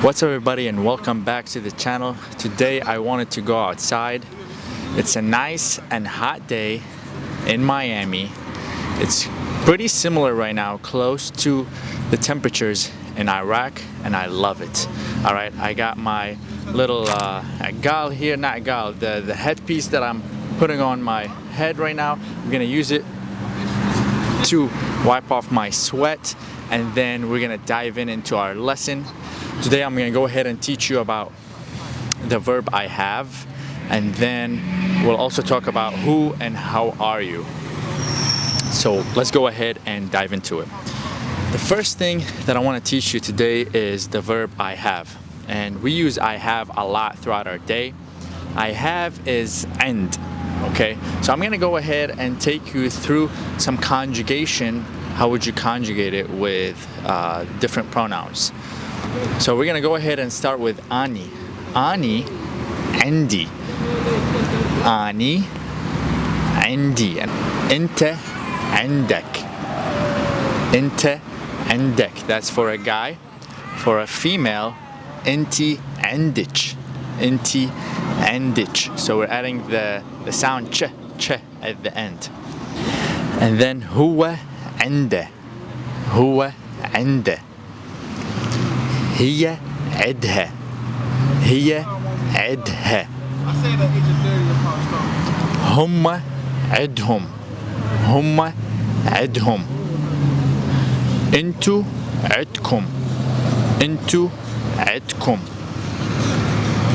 What's up everybody, and welcome back to the channel. Today I wanted to go outside. It's a nice and hot day in Miami. It's pretty similar right now, close to the temperatures in Iraq, and I love it. Alright, I got my little gal here, not gal, the headpiece that I'm putting on my head right now. I'm gonna use it to wipe off my sweat, and then we're gonna dive into our lesson. Today I'm going to go ahead and teach you about the verb I have, and then we'll also talk about who and how are you. So let's go ahead and dive into it. The first thing that I want to teach you today is the verb I have, and we use I have a lot throughout our day. I have is and, okay? So I'm going to go ahead and take you through some conjugation. How would you conjugate it with different pronouns? So we're gonna go ahead and start with Ani. Ani, Andi. Ani, Andi. And Inte, Andek. Inte, Andek. That's for a guy. For a female, Inti, Andich. Inti, Andich. So we're adding the sound ch at the end. And then Huwa, Ande. Huwa, Ande. هي عدها هي عدها هم عدهم هم عدهم انتو عدكم انتو عدكم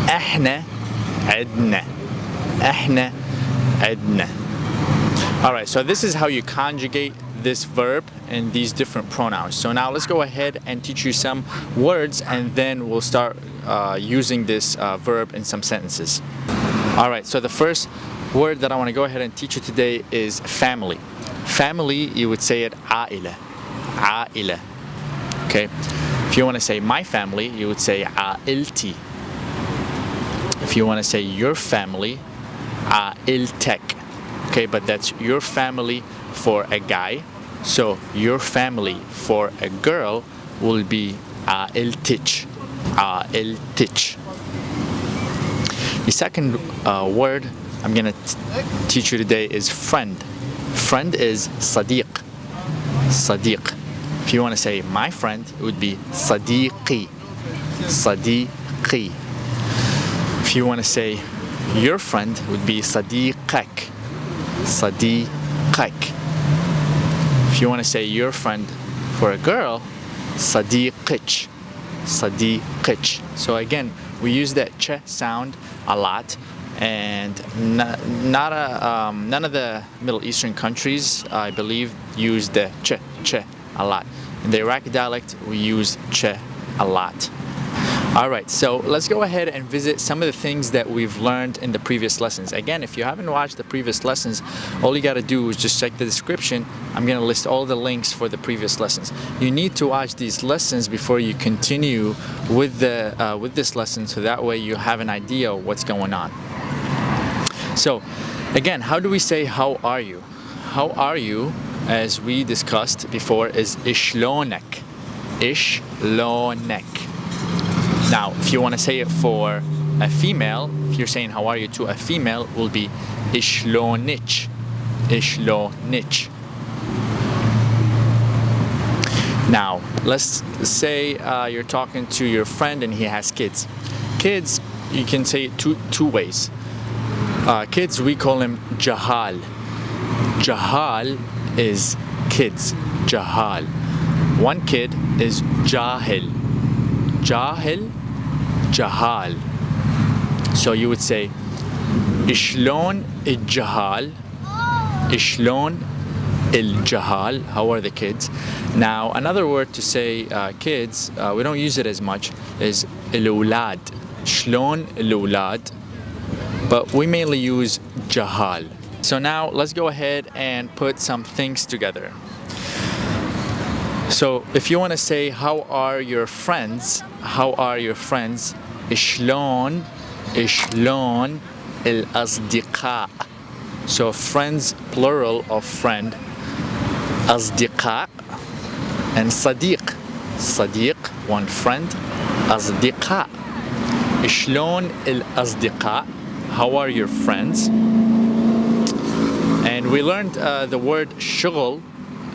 احنا عدنا احنا عدنا. Alright, so this is how you conjugate this verb and these different pronouns. So now let's go ahead and teach you some words, and then we'll start using this verb in some sentences. Alright, so the first word that I want to go ahead and teach you today is family. Family, you would say it عائلة. عائلة. Okay? If you want to say my family, you would say عائلتي. If you want to say your family, عائلتك. Okay, but that's your family for a guy. So your family for a girl will be عائلتك. عائلتك. The second word I'm gonna teach you today is friend. Friend is صديق. صديق. If you want to say my friend, it would be صديقي. صديقي. If you want to say your friend, it would be صديقك. صديقك. If you want to say your friend for a girl, صديقك. صديقك. So again, we use that ch sound a lot, and none of the Middle Eastern countries, I believe, use the ch a lot. In the Iraqi dialect, we use ch a lot. Alright, so let's go ahead and visit some of the things that we've learned in the previous lessons. Again, if you haven't watched the previous lessons, all you gotta do is just check the description. I'm gonna list all the links for the previous lessons. You need to watch these lessons before you continue with this lesson, so that way you have an idea of what's going on. So, again, how do we say how are you? How are you, as we discussed before, is ishlonek. Ishlonek. Now, if you want to say it for a female, if you're saying how are you to a female, will be ishlonich. Ishlonich. Now, let's say you're talking to your friend and he has kids. Kids, you can say it two ways. Kids, we call them jahal. Jahal is kids. Jahal. One kid is jahil. Jahil, jahal. So you would say Ishlon il-jahal. Ishlon il-jahal. How are the kids? Now, another word to say kids, we don't use it as much, is il-ulad. Shlon il-ulad. But we mainly use jahal. So now let's go ahead and put some things together. So if you want to say how are your friends, how are your friends? إشلون الأصدقاء. So friends, plural of friend. أصدقاء and صديق. صديق, one friend. أصدقاء. شلون الأصدقاء? How are your friends? And we learned the word شغل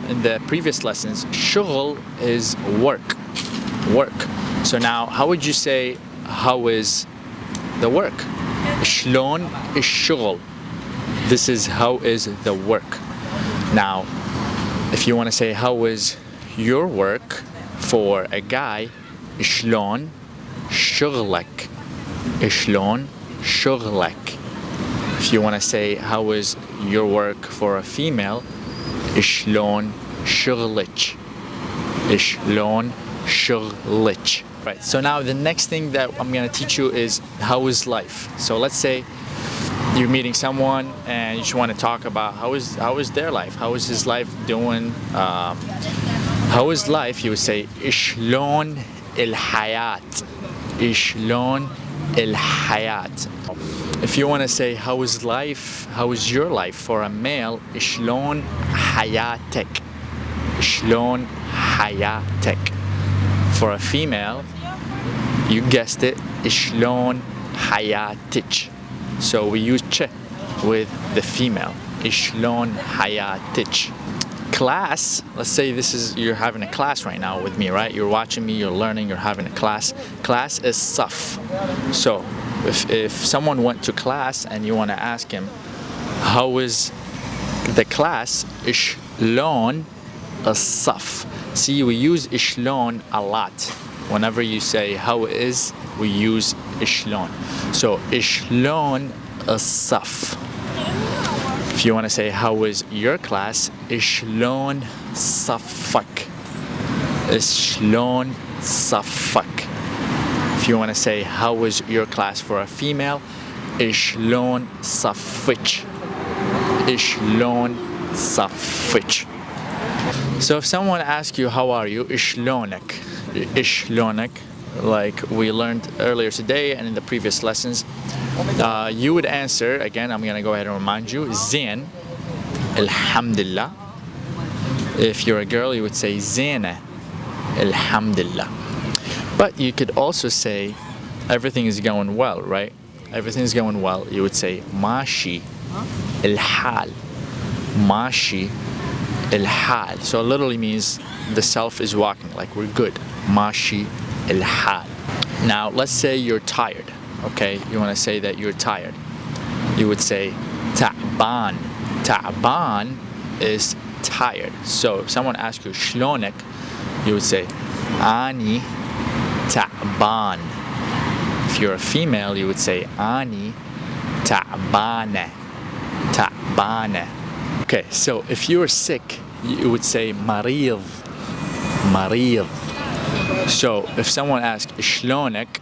in the previous lessons. شغل is work. So now, how would you say, how is the work? شلون الشغل? This is how is the work. Now, if you want to say how is your work for a guy, شلون شغلك? شلون شغلك? If you want to say how is your work for a female, شلون شغلك? شلون شغلك? Right, so now the next thing that I'm going to teach you is how is life. So let's say you're meeting someone and you just want to talk about how is their life, how is his life doing, how is life. You would say شلون الحياة? شلون الحياة? If you want to say how is life, how is your life for a male, شلون حياتك? شلون حياتك? For a female, you guessed it, شلون حياتك? So we use ch with the female. شلون حياتك? Class, let's say you're having a class right now with me, right? You're watching me, you're learning, you're having a class. Class is صف. So if someone went to class and you want to ask him, how is the class? شلون الصف? See, we use شلون a lot. Whenever you say how is, we use شلون. So شلون الصف? If you want to say how is your class, شلون صفك? شلون صفك? If you want to say how is your class for a female, شلون صفك? شلون صفك? So if someone asks you how are you, شلونك? شلونك? Like we learned earlier today and in the previous lessons, you would answer, again, I'm going to go ahead and remind you, زين, الحمدلله. If you're a girl, you would say زينة, الحمدلله. But you could also say everything is going well, right? Everything is going well. You would say ماشي الحال. ماشي الحال. So it literally means the self is walking, like we're good. ماشي الحال. Now let's say you're tired. Okay, you want to say that you're tired. You would say تعبان. تعبان is tired. So if someone asks you شلونك, you would say أني تعبان. If you're a female, you would say أني تعبانة. تعبانة. Okay, so if you were sick, you would say مريض. مريض. So if someone asks شلونك,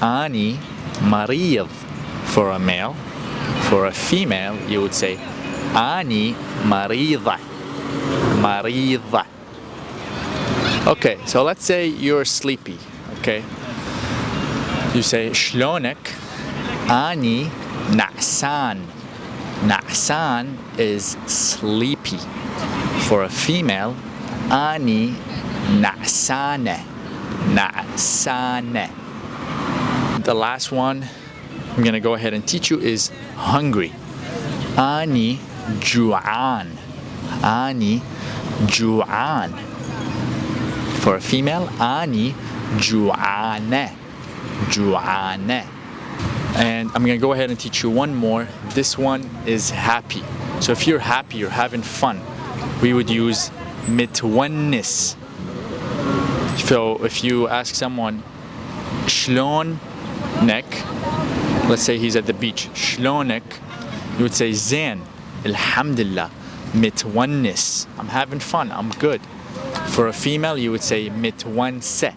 أني مريض for a male. For a female, you would say أني مريضة. مريضة. Okay, so let's say you're sleepy. Okay, you say شلونك, أني نعسان. نعسان is sleepy. For a female, أني نعسانة. نعسانة. The last one I'm going to go ahead and teach you is hungry. أني جوعان. أني جوعان. For a female, أني جوعانة. جوعانة. And I'm going to go ahead and teach you one more. This one is happy. So if you're happy, you're having fun, we would use متونس. So if you ask someone شلونك, let's say he's at the beach, شلونك, you would say زين, الحمدلله, متونس, I'm having fun, I'm good. For a female, you would say متونسة.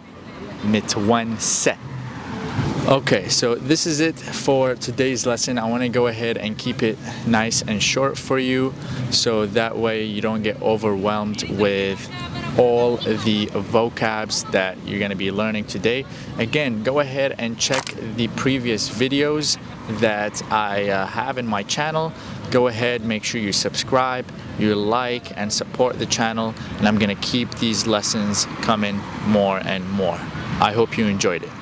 متونسة. Okay, so this is it for today's lesson. I want to go ahead and keep it nice and short for you, so that way you don't get overwhelmed with all the vocabs that you're going to be learning today. Again, go ahead and check the previous videos that I have in my channel. go ahead, make sure you subscribe, you like and support the channel, and I'm gonna keep these lessons coming more and more. I hope you enjoyed it.